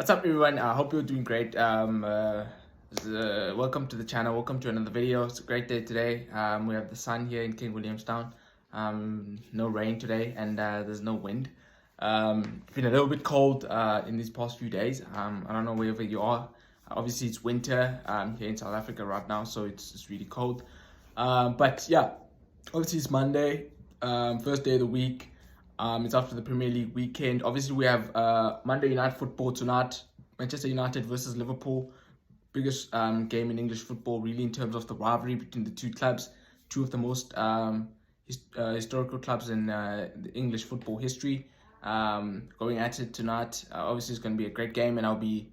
What's up, everyone? I hope you're doing great. Welcome to the channel. Welcome to another video. It's a great day today. We have the sun here in King Williamstown. No rain today, and there's no wind. It's been a little bit cold in these past few days. I don't know wherever you are. Obviously, it's winter here in South Africa right now, so it's really cold. But yeah, obviously it's Monday, first day of the week. It's after the Premier League weekend. Obviously, we have Monday Night Football tonight. Manchester United versus Liverpool. Biggest game in English football, really, in terms of the rivalry between the two clubs. Two of the most historical clubs in the English football history. Going at it tonight. Obviously, it's going to be a great game, and I'll be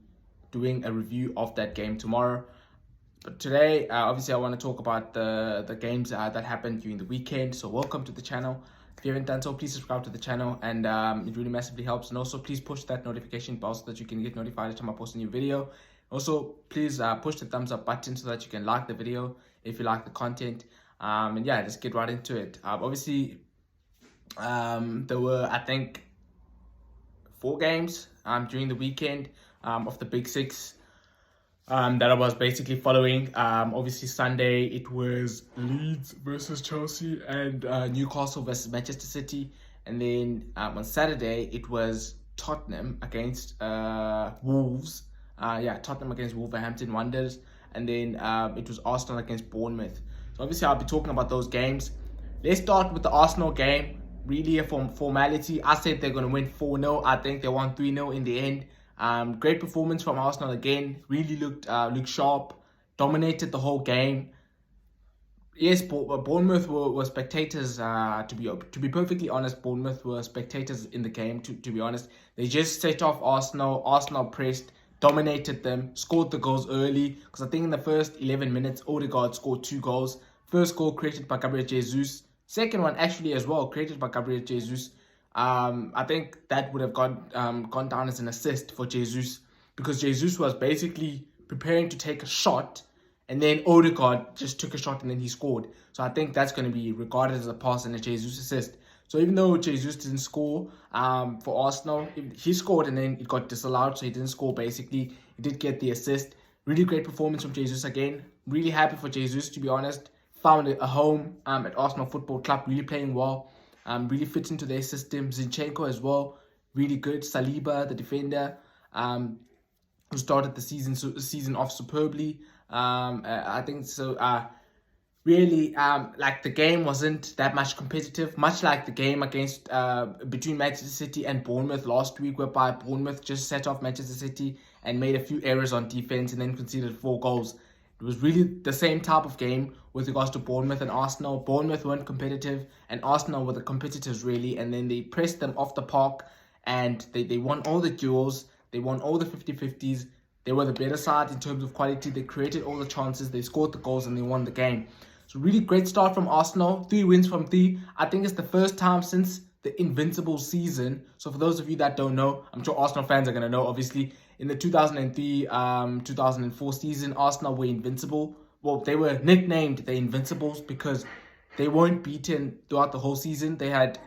doing a review of that game tomorrow. But today, obviously, I want to talk about the games that happened during the weekend. So welcome to the channel. If you haven't done so, please subscribe to the channel, and it really massively helps. And also, please push that notification bell so that you can get notified every time I post a new video. Also, please push the thumbs up button so that you can like the video if you like the content. And yeah, let's get right into it. Obviously, there were, I think, 4 games during the weekend of the Big Six. That I was basically following. Obviously, Sunday it was Leeds versus Chelsea and Newcastle versus Manchester City, and then on Saturday it was Tottenham against Wolves. Tottenham against Wolverhampton Wanderers, and then it was Arsenal against Bournemouth. So obviously, I'll be talking about those games. Let's start with the Arsenal game. Really a formality. I said they're going to win 4-0. I think they won 3-0 in the end. Great performance from Arsenal again. Really looked sharp. Dominated the whole game. Yes, Bournemouth were spectators. To be perfectly honest, Bournemouth were spectators in the game. To be honest, they just set off Arsenal. Arsenal pressed, dominated them, scored the goals early. Because I think in the first 11 minutes, Odegaard scored 2 goals. First goal created by Gabriel Jesus. Second one actually as well created by Gabriel Jesus. I think that would have gone down as an assist for Jesus, because Jesus was basically preparing to take a shot, and then Odegaard just took a shot and then he scored. So I think that's going to be regarded as a pass and a Jesus assist. So even though Jesus didn't score for Arsenal, he scored and then it got disallowed, so he didn't score basically. He did get the assist. Really great performance from Jesus again. Really happy for Jesus, to be honest. Found a home at Arsenal Football Club, really playing well. Really fits into their system. Zinchenko as well, really good. Saliba, the defender, who started the season off superbly. I think so. Really, like the game wasn't that much competitive, much like the game against between Manchester City and Bournemouth last week, whereby Bournemouth just set off Manchester City and made a few errors on defense and then conceded 4 goals. It was really the same type of game with regards to Bournemouth and Arsenal. Bournemouth weren't competitive, and Arsenal were the competitors really, and then they pressed them off the park, and they won all the duels, they won all the 50-50s. They were the better side in terms of quality. They created all the chances, they scored the goals, and they won the game. So really great start from Arsenal. 3 wins from 3. I think it's the first time since the Invincible season. So for those of you that don't know, I'm sure Arsenal fans are going to know, obviously. In the 2003-2004 season, Arsenal were invincible. Well, they were nicknamed the Invincibles because they weren't beaten throughout the whole season. They had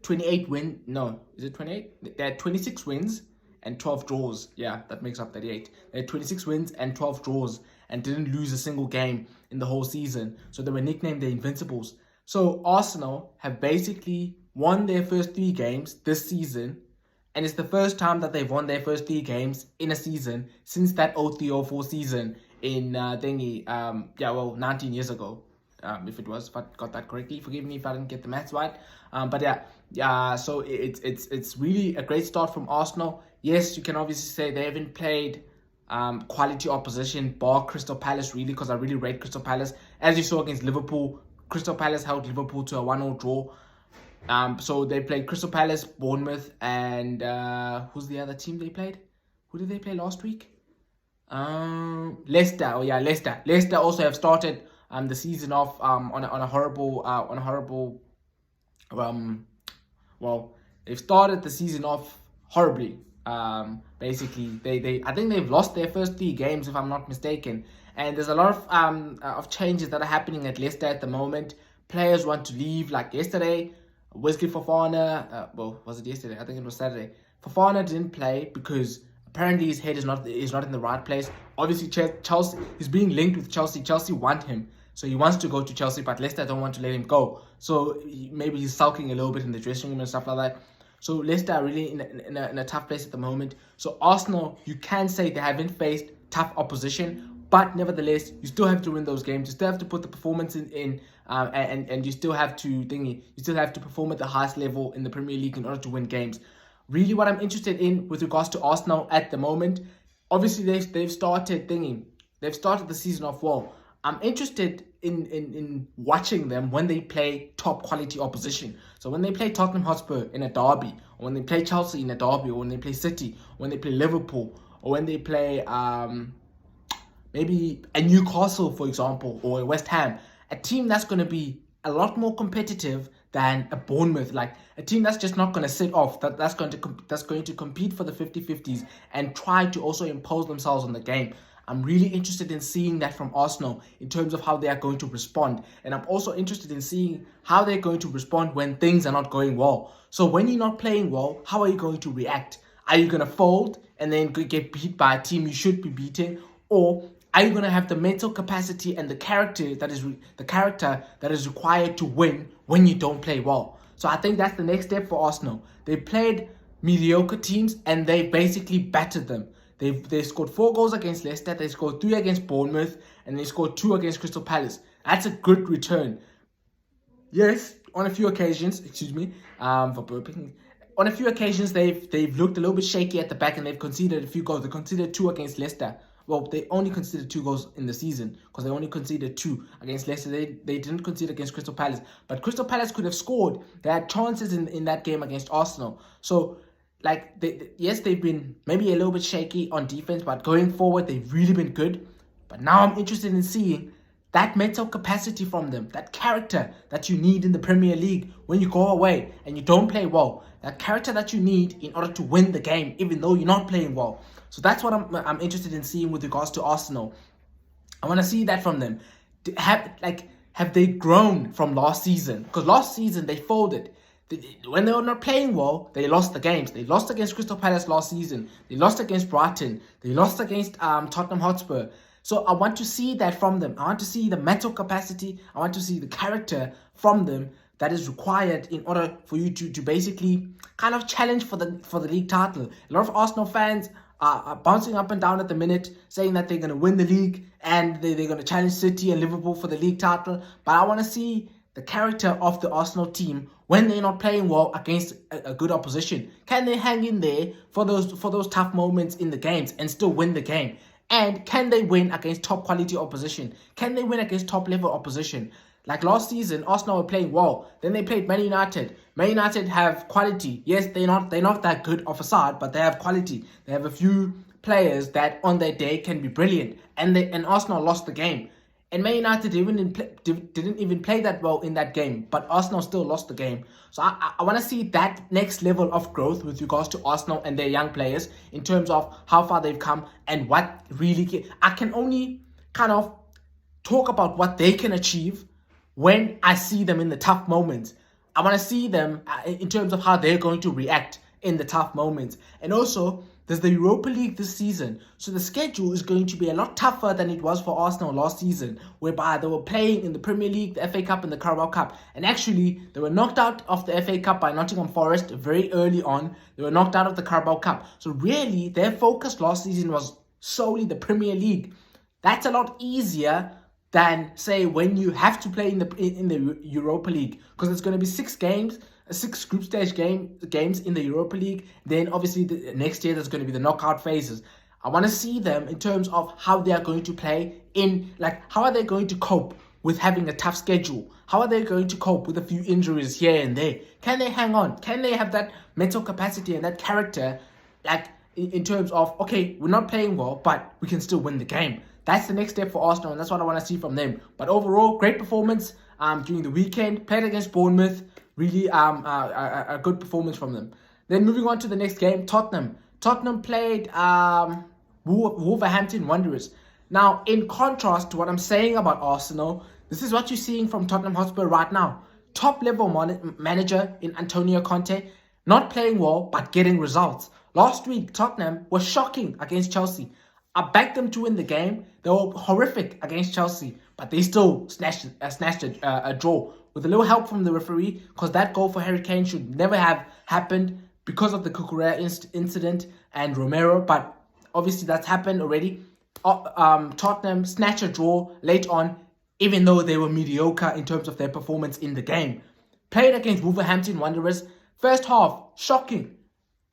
28 wins. No, is it 28? They had 26 wins and 12 draws. Yeah, that makes up 38. They had 26 wins and 12 draws and didn't lose a single game in the whole season. So they were nicknamed the Invincibles. So Arsenal have basically won their first 3 games this season, and it's the first time that they've won their first 3 games in a season since that 03-04 season in 19 years ago. If I got that correctly, forgive me if I didn't get the maths right. So it's really a great start from Arsenal. Yes, you can obviously say they haven't played quality opposition bar Crystal Palace really, because I really rate Crystal Palace. As you saw against Liverpool, Crystal Palace held Liverpool to a 1-0 draw. So they played Crystal Palace, Bournemouth, and who's the other team they played? Who did they play last week? Leicester. Oh yeah, Leicester. Leicester also have started the season off on a horrible well, they've started the season off horribly. Basically, I think they've lost their first 3 games, if I'm not mistaken. And there's a lot of changes that are happening at Leicester at the moment. Players want to leave, like yesterday. Wesley Fofana, was it yesterday? I think it was Saturday. Fofana didn't play because Apparently, his head is not in the right place. Obviously, Chelsea is being linked with Chelsea. Chelsea want him, so he wants to go to Chelsea, but Leicester don't want to let him go. So maybe he's sulking a little bit in the dressing room and stuff like that. So Leicester are really in a tough place at the moment. So Arsenal, you can say they haven't faced tough opposition, but nevertheless, you still have to win those games. You still have to put the performance in and you still have to perform at the highest level in the Premier League in order to win games. Really, what I'm interested in with regards to Arsenal at the moment, obviously they've started the season off well. I'm interested in watching them when they play top quality opposition. So when they play Tottenham Hotspur in a derby, or when they play Chelsea in a derby, or when they play City, or when they play Liverpool, or when they play maybe a Newcastle, for example, or a West Ham, a team that's going to be a lot more competitive than a Bournemouth, like a team that's just not going to sit off, that's going to compete for the 50-50s and try to also impose themselves on the game. I'm really interested in seeing that from Arsenal in terms of how they are going to respond. And I'm also interested in seeing how they're going to respond when things are not going well. So when you're not playing well, how are you going to react? Are you going to fold and then get beat by a team you should be beating? Or are you going to have the mental capacity and the character that is required to win when you don't play well? So I think that's the next step for Arsenal. They played mediocre teams and they basically battered them. They scored 4 goals against Leicester, they scored 3 against Bournemouth, and they scored 2 against Crystal Palace. That's a good return. Yes, on a few occasions, for burping. On a few occasions, they've looked a little bit shaky at the back and they've conceded a few goals. They conceded 2 against Leicester. Well, they only conceded 2 goals in the season because they only conceded 2 against Leicester. They didn't concede against Crystal Palace. But Crystal Palace could have scored. They had chances in that game against Arsenal. So, like, they've been maybe a little bit shaky on defense, but going forward, they've really been good. But now I'm interested in seeing that mental capacity from them, that character that you need in the Premier League when you go away and you don't play well, that character that you need in order to win the game, even though you're not playing well. So that's what I'm interested in seeing with regards to Arsenal. I want to see that from them. Have they grown from last season? Because last season they folded. When they were not playing well, they lost the games. They lost against Crystal Palace last season. They lost against Brighton. They lost against Tottenham Hotspur. So I want to see that from them. I want to see the mental capacity. I want to see the character from them that is required in order for you to basically kind of challenge for the league title. A lot of Arsenal fans are bouncing up and down at the minute, saying that they're going to win the league and they're going to challenge City and Liverpool for the league title. But I want to see the character of the Arsenal team when they're not playing well against a good opposition. Can they hang in there for those tough moments in the games and still win the game? And can they win against top quality opposition? Can they win against top level opposition? Like last season, Arsenal were playing well. Then they played Man United. Man United have quality. Yes, they're not that good of a side, but they have quality. They have a few players that on their day can be brilliant. And Arsenal lost the game. And Man United didn't even play that well in that game, but Arsenal still lost the game. So I want to see that next level of growth with regards to Arsenal and their young players in terms of how far they've come and what really... I can only kind of talk about what they can achieve when I see them in the tough moments. I want to see them in terms of how they're going to react in the tough moments. And also, there's the Europa League this season. So the schedule is going to be a lot tougher than it was for Arsenal last season, whereby they were playing in the Premier League, the FA Cup and the Carabao Cup. And actually, they were knocked out of the FA Cup by Nottingham Forest very early on. They were knocked out of the Carabao Cup. So really, their focus last season was solely the Premier League. That's a lot easier than, say, when you have to play in the Europa League, because it's going to be 6 games, 6 group stage games in the Europa League. Then obviously next year there's going to be the knockout phases. I want to see them in terms of how they are going to play how are they going to cope with having a tough schedule? How are they going to cope with a few injuries here and there? Can they hang on? Can they have that mental capacity and that character, in terms of, okay, we're not playing well, but we can still win the game? That's the next step for Arsenal, and that's what I want to see from them. But overall, great performance during the weekend. Played against Bournemouth. Really a good performance from them. Then moving on to the next game, Tottenham. Tottenham played Wolverhampton Wanderers. Now, in contrast to what I'm saying about Arsenal, this is what you're seeing from Tottenham Hotspur right now. Top-level manager in Antonio Conte, not playing well, but getting results. Last week, Tottenham were shocking against Chelsea. I backed them to win the game. They were horrific against Chelsea, but they still snatched a draw with a little help from the referee, because that goal for Harry Kane should never have happened because of the Cucurella incident and Romero, but obviously that's happened already. Tottenham snatched a draw late on, even though they were mediocre in terms of their performance in the game. Played against Wolverhampton Wanderers. First half, shocking.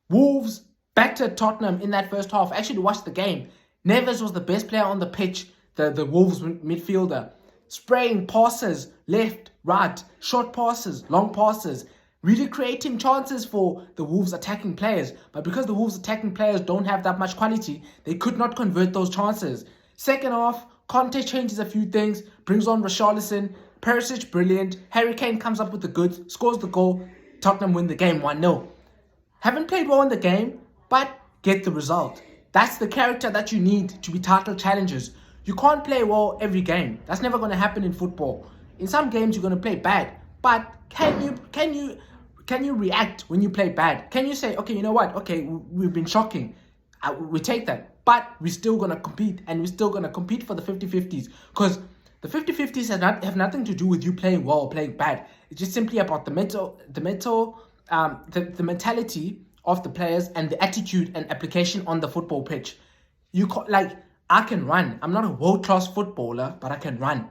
Wolves battered Tottenham in that first half. Actually watched the game. Neves was the best player on the pitch, the Wolves midfielder. Spraying passes, left, right, short passes, long passes. Really creating chances for the Wolves attacking players. But because the Wolves attacking players don't have that much quality, they could not convert those chances. Second half, Conte changes a few things, brings on Richarlison, Perisic brilliant, Harry Kane comes up with the goods, scores the goal, Tottenham win the game 1-0. Haven't played well in the game, but get the result. That's the character that you need to be title challengers. You can't play well every game. That's never going to happen in football. In some games you're going to play bad, but can you react when you play bad? Can you say, okay, you know what? Okay, we've been shocking. We take that. But we're still going to compete, and we're still going to compete for the 50-50s, because the 50-50s have nothing to do with you playing well or playing bad. It's just simply about the mentality of the players and the attitude and application on the football pitch. I can run. I'm not a world-class footballer, but I can run.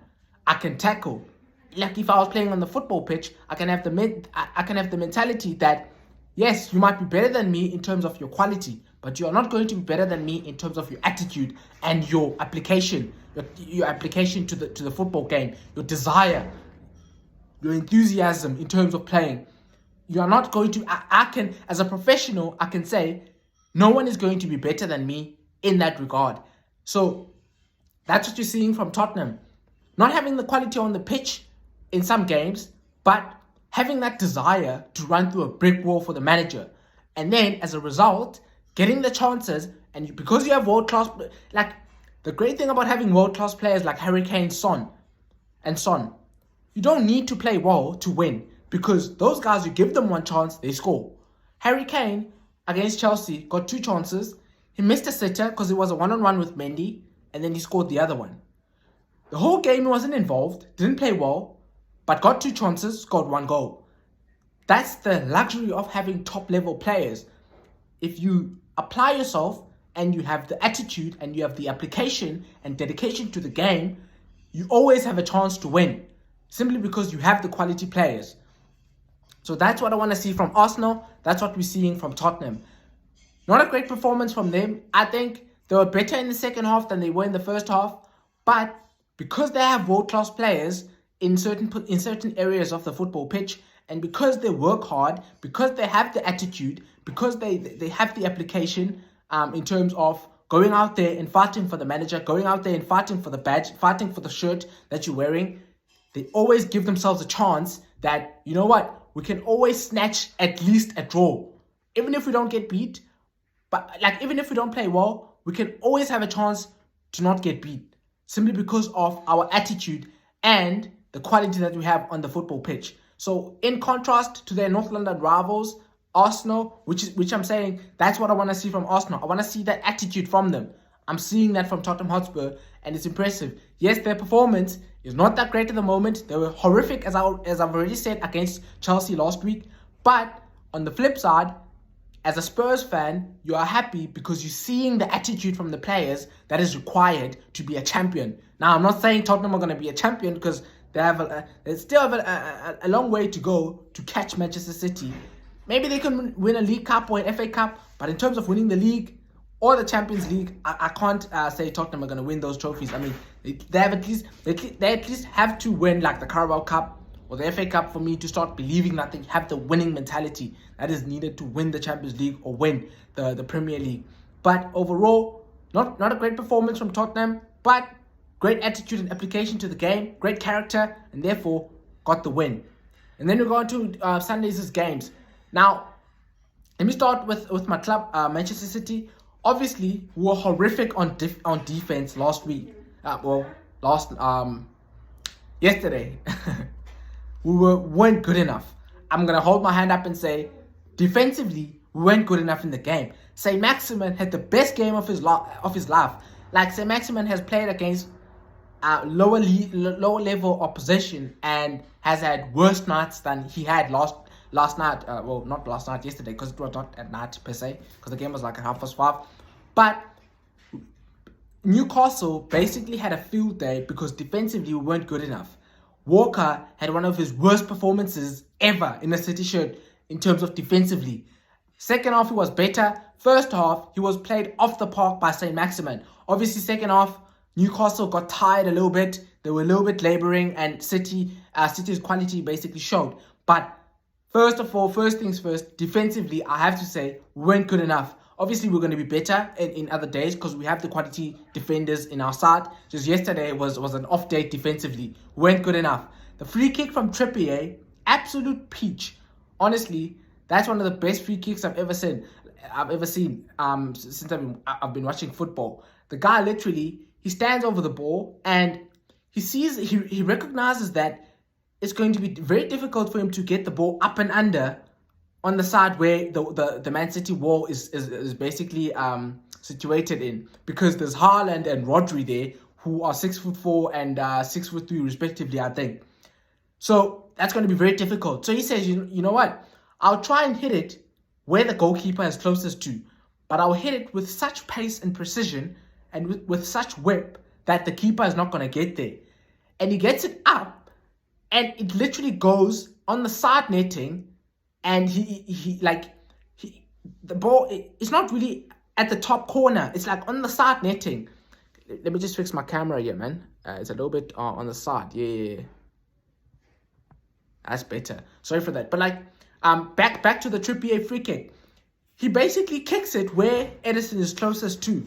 I can tackle. Like if I was playing on the football pitch, I can have the mentality that, yes, you might be better than me in terms of your quality, but you are not going to be better than me in terms of your attitude and your application, your application to the football game, your desire, your enthusiasm in terms of playing. You are not going to. I can, as a professional, I can say, no one is going to be better than me in that regard. So that's what you're seeing from Tottenham. Not having the quality on the pitch in some games, but having that desire to run through a brick wall for the manager. And then, as a result, getting the chances, and because you have world-class... Like, the great thing about having world-class players like Harry Kane, Son, you don't need to play well to win, because those guys, you give them one chance, they score. Harry Kane, against Chelsea, got 2 chances. He missed a sitter because it was a one-on-one with Mendy, and then he scored the other one. The whole game he wasn't involved, didn't play well, but got 2 chances, scored 1 goal. That's the luxury of having top-level players. If you apply yourself and you have the attitude and you have the application and dedication to the game, you always have a chance to win, simply because you have the quality players. So that's what I want to see from Arsenal. That's what we're seeing from Tottenham. Not a great performance from them. I think they were better in the second half than they were in the first half, but because they have world-class players in certain areas of the football pitch, and because they work hard, because they have the attitude, because they have the application in terms of going out there and fighting for the manager, going out there and fighting for the badge, fighting for the shirt that you're wearing, they always give themselves a chance that, you know what, we can always snatch at least a draw. Even if we don't get beat, but even if we don't play well, we can always have a chance to not get beat, simply because of our attitude and the quality that we have on the football pitch. So in contrast to their North London rivals, Arsenal, which I'm saying, that's what I want to see from Arsenal. I want to see that attitude from them. I'm seeing that from Tottenham Hotspur, and it's impressive. Yes, their performance is not that great at the moment. They were horrific, as I've already said, against Chelsea last week. But on the flip side, as a Spurs fan, you are happy because you're seeing the attitude from the players that is required to be a champion. Now, I'm not saying Tottenham are going to be a champion, because they still have a long way to go to catch Manchester City. Maybe they can win a League Cup or an FA Cup, but in terms of winning the league or the Champions League, I can't say Tottenham are going to win those trophies. I mean, they at least have to win like the Carabao Cup or the FA Cup for me to start believing that they have the winning mentality that is needed to win the Champions League or win the Premier League. But overall, not a great performance from Tottenham, but great attitude and application to the game, great character, and therefore got the win. And then we go on to Sunday's games. Now, let me start with my club, Manchester City. Obviously, we were horrific on defense last week. Yesterday. We weren't good enough. I'm going to hold my hand up and say, defensively, we weren't good enough in the game. St. Maximin had the best game of his life. Like, St. Maximin has played against lower level opposition and has had worse nights than he had last night. Well, not last night, yesterday, because it was not at night per se, because the game was like at 5:30. But Newcastle basically had a field day because defensively we weren't good enough. Walker had one of his worst performances ever in a City shirt in terms of defensively. Second half, he was better. First half, he was played off the park by St. Maximin. Obviously, second half, Newcastle got tired a little bit. They were a little bit labouring, and City's quality basically showed. But first things first, defensively, I have to say, we weren't good enough. Obviously, we're going to be better in other days because we have the quality defenders in our side. Just yesterday was an off day defensively. We weren't good enough. The free kick from Trippier, absolute peach. Honestly, that's one of the best free kicks I've ever seen. Since I've been watching football. The guy literally, he stands over the ball and he recognizes that it's going to be very difficult for him to get the ball up and under on the side where the Man City wall is basically situated in, because there's Haaland and Rodri there, who are 6'4" and 6'3" respectively, I think. So that's going to be very difficult. So he says, you know what? I'll try and hit it where the goalkeeper is closest to, but I'll hit it with such pace and precision and with such whip that the keeper is not going to get there. And he gets it up, and it literally goes on the side netting, and the ball, it's not really at the top corner. It's like on the side netting. Let me just fix my camera here, man. It's a little bit on the side. Yeah. That's better. Sorry for that. But back to the Trippier free kick. He basically kicks it where Ederson is closest to.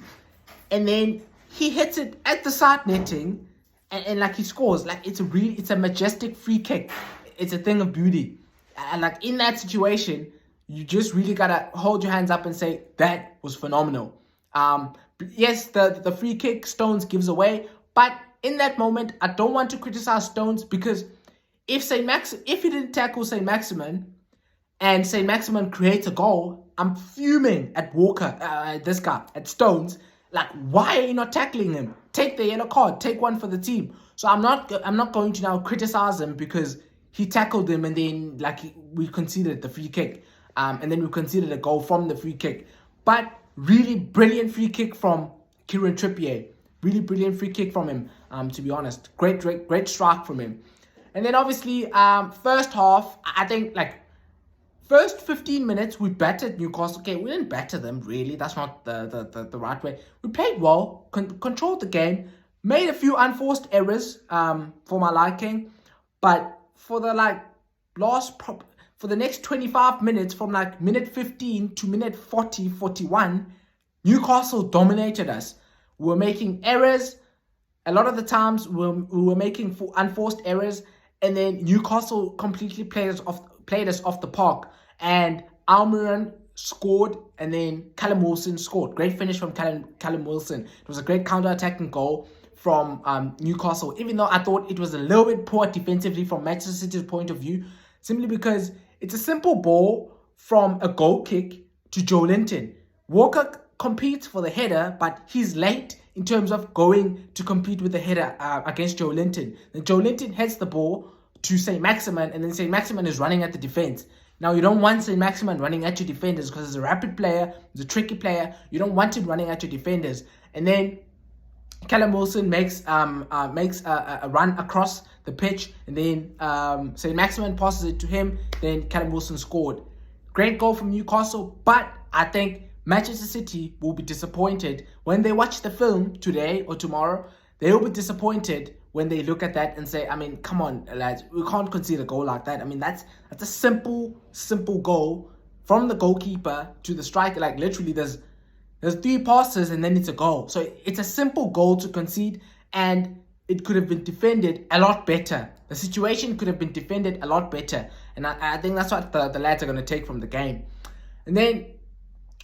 And then he hits it at the side netting and he scores. It's a majestic free kick. It's a thing of beauty. And in that situation, you just really gotta hold your hands up and say that was phenomenal. Yes, the free kick Stones gives away, but in that moment, I don't want to criticize Stones, because if he didn't tackle St. Maximin and St. Maximin creates a goal, I'm fuming at Walker, this guy, at Stones. Why are you not tackling him? Take the yellow card. Take one for the team. So I'm not going to now criticize him because he tackled him and then we conceded the free kick. And then we conceded a goal from the free kick. But really brilliant free kick from Kieran Trippier. Really brilliant free kick from him, to be honest. Great strike from him. And then obviously, first half, I think first 15 minutes, we battered Newcastle. Okay, we didn't batter them, really. That's not the right way. We played well, controlled the game, made a few unforced errors for my liking. But for the for the next 25 minutes, from minute 15 to minute 40, 41, Newcastle dominated us. We were making errors. A lot of the times we were making unforced errors, and then Newcastle completely played us off the park. And Almiron scored, and then Callum Wilson scored. Great finish from Callum Wilson. It was a great counter-attacking goal from Newcastle, even though I thought it was a little bit poor defensively from Manchester City's point of view, simply because it's a simple ball from a goal kick to Joelinton. Walker competes for the header, but he's late in terms of going to compete with the header against Joelinton. Then Joelinton heads the ball to St. Maximin, and then St. Maximin is running at the defense. Now, you don't want St. Maximin running at your defenders because he's a rapid player, he's a tricky player. You don't want him running at your defenders. And then Callum Wilson makes a run across the pitch, and then St. Maximin passes it to him. Then Callum Wilson scored. Great goal from Newcastle, but I think Manchester City will be disappointed when they watch the film today or tomorrow. They will be disappointed when they look at that and say, come on, lads, we can't concede a goal like that. That's a simple goal from the goalkeeper to the striker. Literally, there's 3 passes and then it's a goal. So it's a simple goal to concede, and it could have been defended a lot better. The situation could have been defended a lot better. And I think that's what the lads are going to take from the game. And then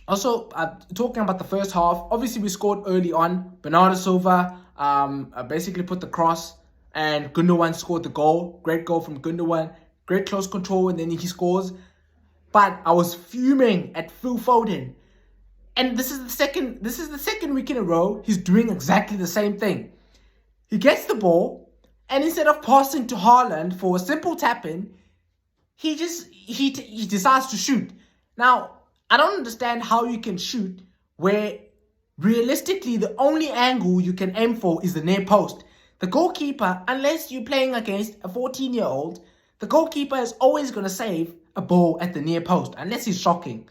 also, talking about the first half, obviously we scored early on. Bernardo Silva basically put the cross, and Gundogan scored the goal. Great goal from Gundogan. Great close control, and then he scores. But I was fuming at Phil Foden. And this is the second week in a row he's doing exactly the same thing. He gets the ball, and instead of passing to Haaland for a simple tap-in, he decides to shoot. Now, I don't understand how you can shoot where realistically the only angle you can aim for is the near post. The goalkeeper, unless you're playing against a 14-year-old, the goalkeeper is always going to save a ball at the near post, unless he's shocking.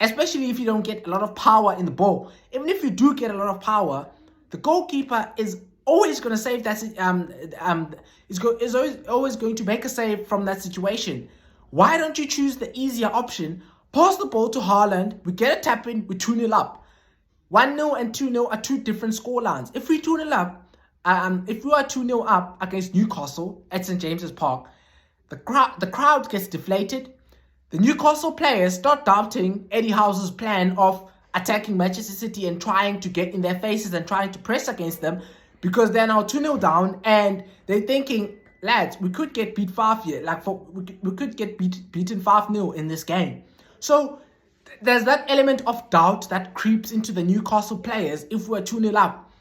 Especially if you don't get a lot of power in the ball. Even if you do get a lot of power, the goalkeeper is always going to save that. Is always going to make a save from that situation. Why don't you choose the easier option? Pass the ball to Haaland. We get a tap in. We 2-0 up. 1-0 and 2-0 are two different score lines. If we 2-0 up, if we are 2-0 up against Newcastle at St James's Park, the crowd gets deflated. The Newcastle players start doubting Eddie Howe's plan of attacking Manchester City and trying to get in their faces and trying to press against them, because they're now 2-0 down and they're thinking, lads, we could get beat 5 here. We could get beaten 5-0 in this game. So there's that element of doubt that creeps into the Newcastle players if we're 2-0 up.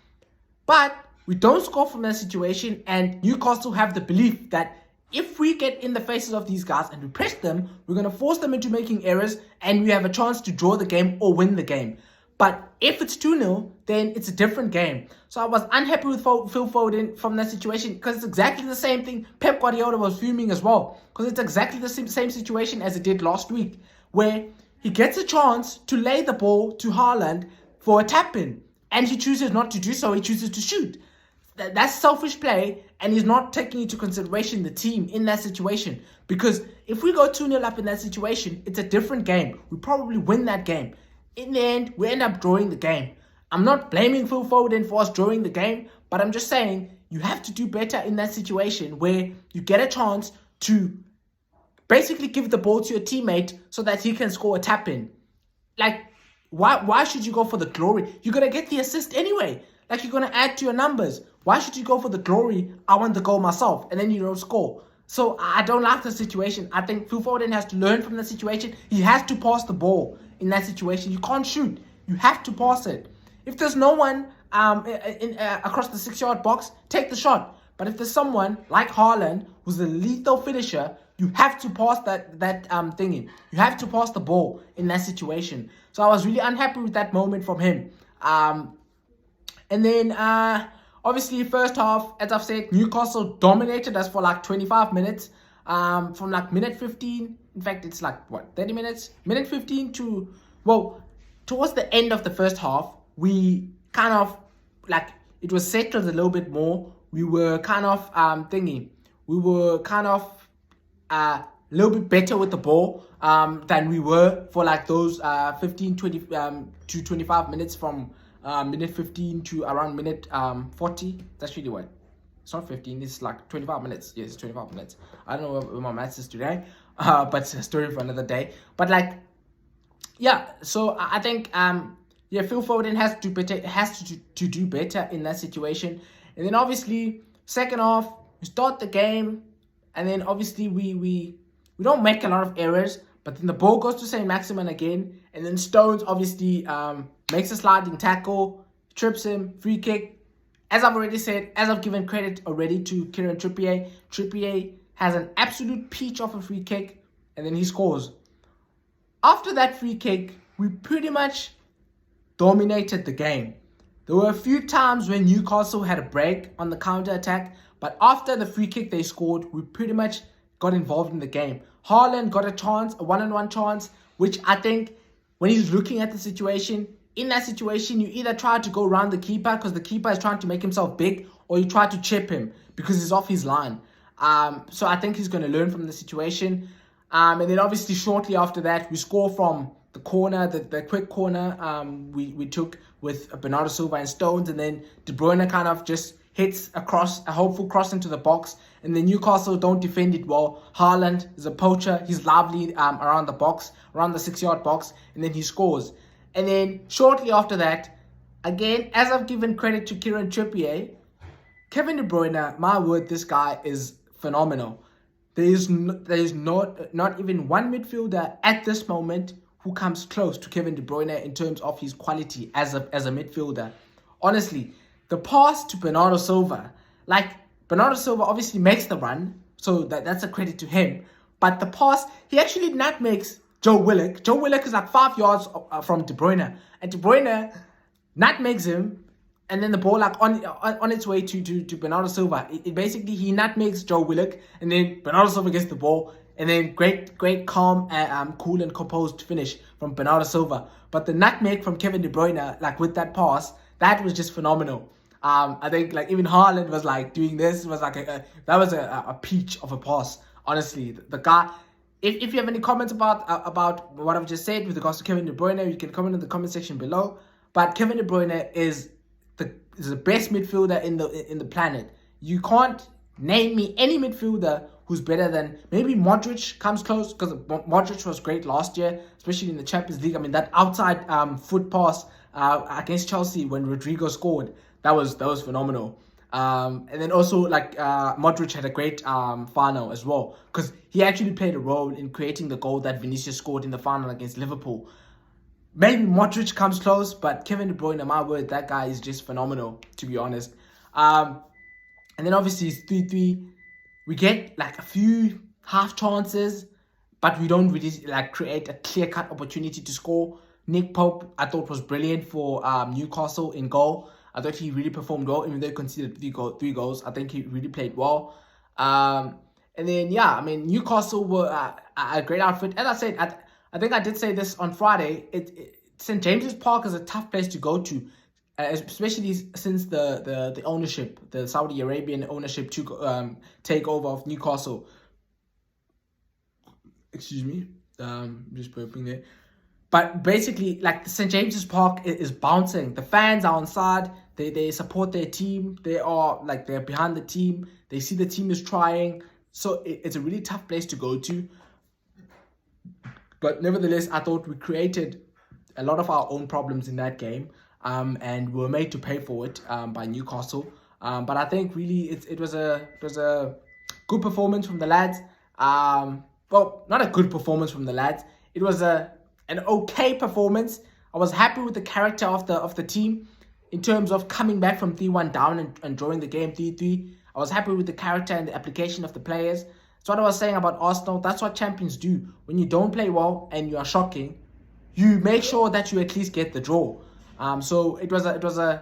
But we don't score from that situation, and Newcastle have the belief that if we get in the faces of these guys and we press them, we're going to force them into making errors and we have a chance to draw the game or win the game. But if it's 2-0, then it's a different game. So I was unhappy with Phil Foden from that situation, because it's exactly the same thing. Pep Guardiola was fuming as well, because it's exactly the same situation as it did last week, where he gets a chance to lay the ball to Haaland for a tap-in, and he chooses not to do so. He chooses to shoot. That's selfish play, and he's not taking into consideration the team in that situation. Because if we go 2-0 up in that situation, it's a different game. We probably win that game. In the end, we end up drawing the game. I'm not blaming Phil Foden for us drawing the game, but I'm just saying you have to do better in that situation where you get a chance to basically give the ball to your teammate so that he can score a tap-in. Like, why should you go for the glory? You're going to get the assist anyway. Like, you're going to add to your numbers. Why should you go for the glory? I want the goal myself, and then you don't score. So I don't like the situation. I think Phil Foden has to learn from the situation. He has to pass the ball in that situation. You can't shoot. You have to pass it. If there's no one across the 6-yard box, take the shot. But if there's someone like Haaland, who's a lethal finisher, you have to pass that thingy. You have to pass the ball in that situation. So I was really unhappy with that moment from him. And then, obviously, first half, as I've said, Newcastle dominated us for like 25 minutes. From like minute 15, in fact, it's like, 30 minutes? Minute 15 to, towards the end of the first half, we kind of, like, it was settled a little bit more. We were kind of, we were kind of a little bit better with the ball than we were for like those 15, 20 to 25 minutes from minute 15 to around minute 40. That's really what. It's not 15, it's like 25 minutes. Yes, it's 25 minutes. I don't know where my maths is today, but it's a story for another day. But like, yeah, so I think Phil Foden has to do better in that situation. And then obviously, second half, we start the game, and then obviously we don't make a lot of errors, but then the ball goes to St. Maximin again, and then Stones obviously makes a sliding tackle, trips him, free kick. As I've already said, as I've given credit already to Kieran Trippier, Trippier has an absolute peach of a free kick, and then he scores. After that free kick, we pretty much dominated the game. There were a few times when Newcastle had a break on the counter-attack, but after the free kick they scored, we pretty much got involved in the game. Haaland got a chance, a one-on-one chance, which I think when he's looking at the situation, in that situation, you either try to go around the keeper because the keeper is trying to make himself big, or you try to chip him because he's off his line. So I think he's going to learn from the situation. And then obviously shortly after that, we score from the corner, the quick corner we took with Bernardo Silva and Stones, and then De Bruyne kind of just hits a hopeful cross into the box, and then Newcastle don't defend it well. Haaland is a poacher. He's lively around the box, around the 6-yard box, and then he scores. And then shortly after that, again, as I've given credit to Kieran Trippier, Kevin De Bruyne, my word, this guy is phenomenal. There is not even one midfielder at this moment who comes close to Kevin De Bruyne in terms of his quality as a midfielder. Honestly, the pass to Bernardo Silva, like Bernardo Silva obviously makes the run, so that's a credit to him. But the pass, he actually nutmegs Joe Willock. Joe Willock is like 5 yards from De Bruyne, and De Bruyne nutmegs him, and then the ball like on its way to Bernardo Silva. It basically, he nutmegs Joe Willock, and then Bernardo Silva gets the ball, and then great calm, cool and composed finish from Bernardo Silva. But the nutmeg from Kevin De Bruyne, like with that pass, that was just phenomenal. I think like even Haaland was like doing this. It was like that was a peach of a pass. Honestly, the guy. If you have any comments about what I've just said with regards to Kevin De Bruyne, you can comment in the comment section below. But Kevin De Bruyne is the best midfielder in the planet. You can't name me any midfielder who's better than, maybe Modric comes close, because Modric was great last year, especially in the Champions League. I mean, that outside foot pass against Chelsea when Rodrigo scored, that was phenomenal. And then also like Modric had a great final as well, because he actually played a role in creating the goal that Vinicius scored in the final against Liverpool. Maybe Modric comes close, but Kevin De Bruyne, my word, that guy is just phenomenal, to be honest. And then obviously it's 3-3. We get like a few half chances, but we don't really like create a clear-cut opportunity to score. Nick Pope, I thought, was brilliant for Newcastle in goal. I thought he really performed well, even though he conceded three goals. I think he really played well. And then, yeah, I mean, Newcastle were a great outfit. As I said, I think I did say this on Friday. St. James's Park is a tough place to go to, especially since the ownership, the Saudi Arabian ownership took takeover of Newcastle. Excuse me, just burping there. But basically, like, the St. James's Park is bouncing. The fans are on side. They support their team. They're behind the team. They see the team is trying. So it's a really tough place to go to. But nevertheless, I thought we created a lot of our own problems in that game. And we were made to pay for it by Newcastle. But I think really it was a good performance from the lads. Well, not a good performance from the lads. It was an okay performance. I was happy with the character of the team in terms of coming back from 3-1 down and drawing the game 3-3. I was happy with the character and the application of the players. That's what I was saying about Arsenal. That's what champions do. When you don't play well and you are shocking, you make sure that you at least get the draw. So it was an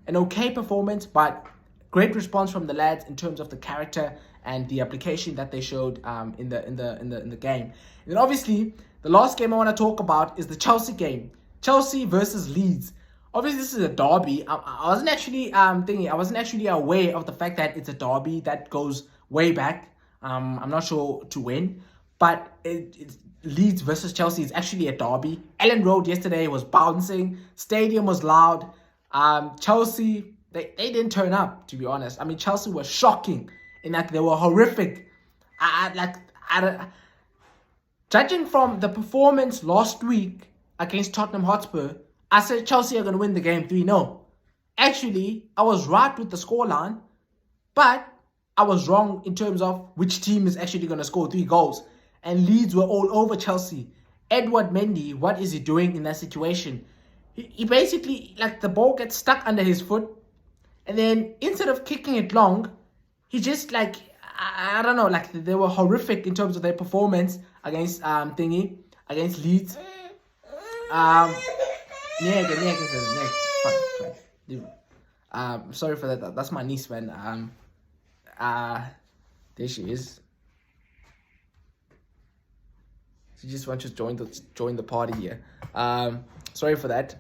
okay performance, but great response from the lads in terms of the character and the application that they showed in the game. And then obviously the last game I want to talk about is the Chelsea game. Chelsea versus Leeds. Obviously this is a derby. I wasn't actually I wasn't actually aware of the fact that it's a derby that goes way back. I'm not sure to when, but it's Leeds versus Chelsea is actually a derby. Ellen Road yesterday was bouncing. Stadium was loud. Chelsea, they didn't turn up, to be honest. I mean, Chelsea were shocking in that they were horrific. Judging from the performance last week against Tottenham Hotspur, I said Chelsea are going to win the game 3-0. Actually, I was right with the scoreline, but I was wrong in terms of which team is actually going to score 3 goals. And Leeds were all over Chelsea. Edward Mendy, what is he doing in that situation? He basically, like, the ball gets stuck under his foot, and then instead of kicking it long, he just, like, I don't know, like, they were horrific in terms of their performance against against Leeds. Sorry for that. That's my niece, man. There she is. She just wants to join the party here. Sorry for that.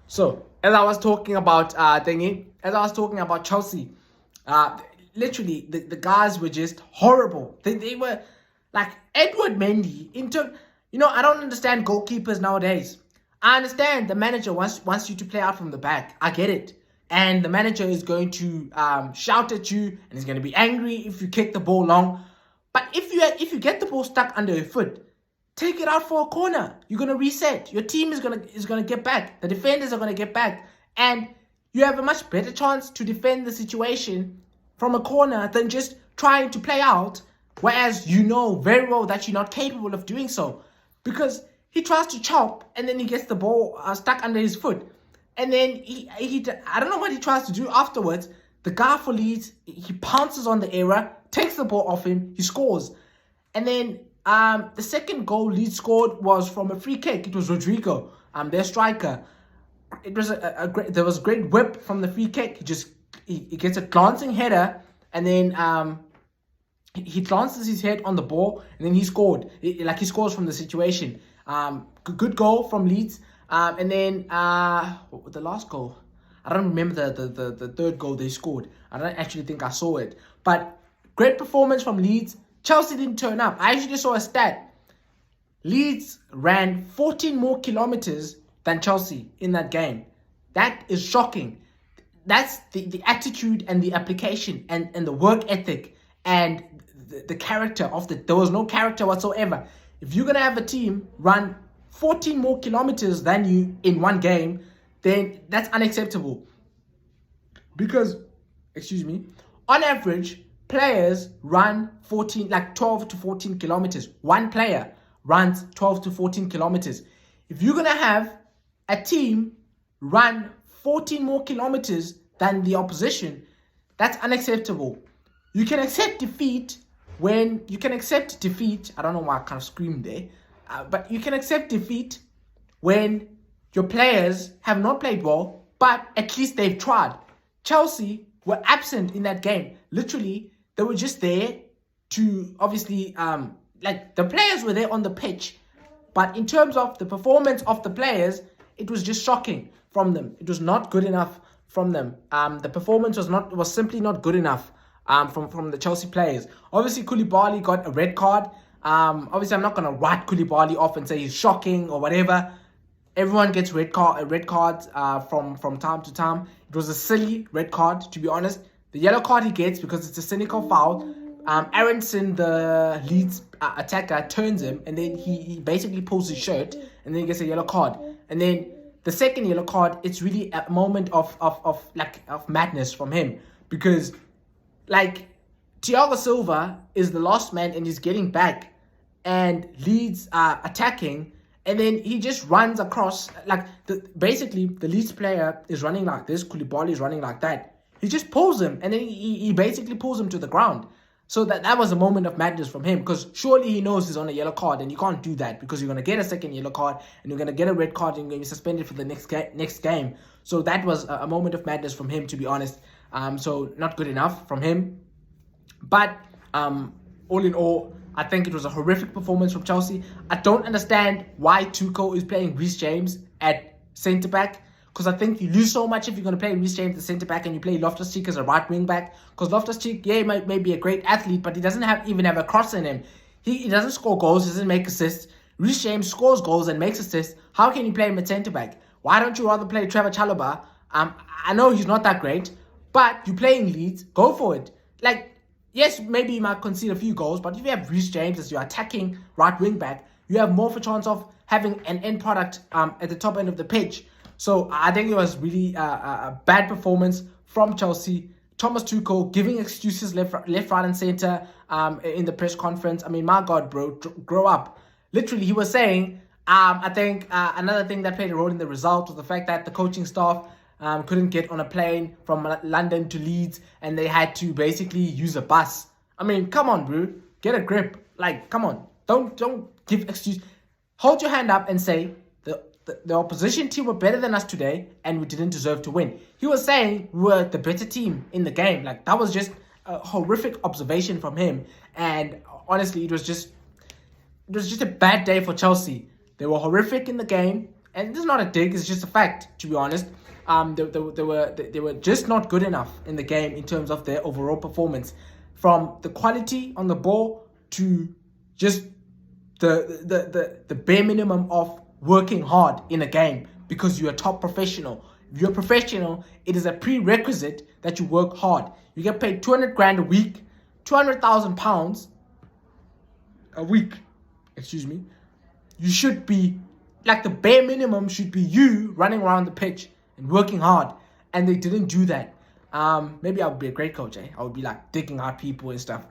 So as I was talking about Chelsea, literally the guys were just horrible. They were like Edward Mendy. I don't understand goalkeepers nowadays. I understand the manager wants you to play out from the back. I get it. And the manager is going to shout at you and is going to be angry if you kick the ball long. But if you get the ball stuck under your foot, take it out for a corner. You're going to reset. Your team is going to get back. The defenders are going to get back. And you have a much better chance to defend the situation from a corner than just trying to play out, whereas you know very well that you're not capable of doing so. Because he tries to chop, and then he gets the ball stuck under his foot. And then he I don't know what he tries to do afterwards. The guy for Leeds, he pounces on the error, takes the ball off him, he scores. And then the second goal Leeds scored was from a free kick. It was Rodrigo, their striker. It was there was a great whip from the free kick. He gets a glancing header, and then he glances his head on the ball, and then he scored. He scores from the situation. Good goal from Leeds. And then the last goal, I don't remember the third goal they scored. I don't actually think I saw it. But great performance from Leeds. Chelsea didn't turn up. I actually saw a stat. Leeds ran 14 more kilometers than Chelsea in that game. That is shocking. That's the attitude and the application and the work ethic and the character of there was no character whatsoever. If you're going to have a team run 14 more kilometers than you in one game, then that's unacceptable. Because, on average, players run 12 to 14 kilometers. One player runs 12 to 14 kilometers. If you're going to have a team run 14 more kilometers than the opposition, that's unacceptable. You can accept defeat I don't know why I kind of screamed there, but you can accept defeat when your players have not played well, but at least they've tried. Chelsea were absent in that game. Literally, they were just there to obviously, the players were there on the pitch, but in terms of the performance of the players, it was just shocking from them. It was not good enough from them. The performance was simply not good enough from the Chelsea players. Obviously, Koulibaly got a red card. Obviously, I'm not going to write Koulibaly off and say he's shocking or whatever. Everyone gets red cards from time to time. It was a silly red card, to be honest. The yellow card he gets because it's a cynical foul. Aronson, the Leeds attacker, turns him, and then he basically pulls his shirt, and then he gets a yellow card. And then the second yellow card, it's really a moment of madness from him, because Thiago Silva is the last man and he's getting back, and Leeds are attacking, and then he just runs across. Basically, the Leeds player is running like this, Koulibaly is running like that. He just pulls him, and then he basically pulls him to the ground. So that was a moment of madness from him, because surely he knows he's on a yellow card, and you can't do that because you're going to get a second yellow card, and you're going to get a red card, and you're going to be suspended for the next game. So that was a moment of madness from him, to be honest. So not good enough from him. But all in all, I think it was a horrific performance from Chelsea. I don't understand why Tuchel is playing Reece James at centre-back, because I think you lose so much if you're going to play Reece James at centre-back and you play Loftus-Cheek as a right wing-back. Because Loftus-Cheek, may be a great athlete, but he doesn't even have a cross in him. He doesn't score goals, doesn't make assists. Reece James scores goals and makes assists. How can you play him at centre-back? Why don't you rather play Trevor Chalobah? I know he's not that great, but you're playing Leeds, go for it. Yes, maybe you might concede a few goals, but if you have Reece James as your attacking right wing back, you have more of a chance of having an end product at the top end of the pitch. So I think it was really a bad performance from Chelsea. Thomas Tuchel giving excuses left, right, and center in the press conference. I mean, my God, bro, grow up. Literally, he was saying, I think another thing that played a role in the result was the fact that the coaching staff couldn't get on a plane from London to Leeds, and they had to basically use a bus. I mean, come on, bro. Get a grip. Come on. Don't give excuse. Hold your hand up and say, the opposition team were better than us today, and we didn't deserve to win. He was saying we were the better team in the game. That was just a horrific observation from him. And honestly, it was just a bad day for Chelsea. They were horrific in the game, and this is not a dig. It's just a fact, to be honest. They were just not good enough in the game in terms of their overall performance, from the quality on the ball to just the bare minimum of working hard in a game, because you're a top professional. If you're a professional, it is a prerequisite that you work hard. You get paid 200 grand a week, 200,000 pounds a week. You should be the bare minimum should be you running around the pitch and working hard, and they didn't do that. Maybe I would be a great coach. I would be digging out people and stuff.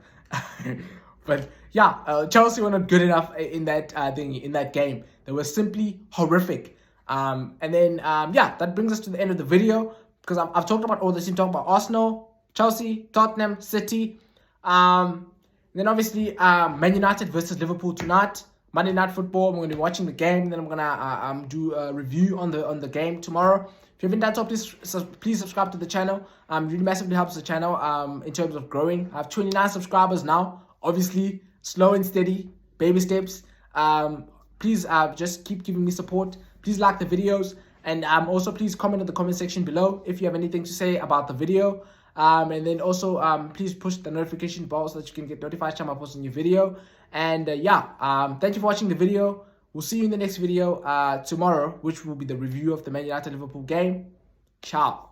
But yeah, Chelsea were not good enough in that in that game. They were simply horrific. And then yeah, that brings us to the end of the video, because I've talked about all this. You talk about Arsenal, Chelsea, Tottenham, City. Then obviously Man United versus Liverpool tonight. Monday Night Football. I'm going to be watching the game. Then I'm gonna do a review on the game tomorrow. If you haven't done so, please subscribe to the channel. Really massively helps the channel in terms of growing. I have 29 subscribers now. Obviously, slow and steady, baby steps. Please just keep giving me support. Please like the videos, and also please comment in the comment section below if you have anything to say about the video. And then also please push the notification bell so that you can get notified each time I post a new video. And yeah, thank you for watching the video. We'll see you in the next video tomorrow, which will be the review of the Man United Liverpool game. Ciao.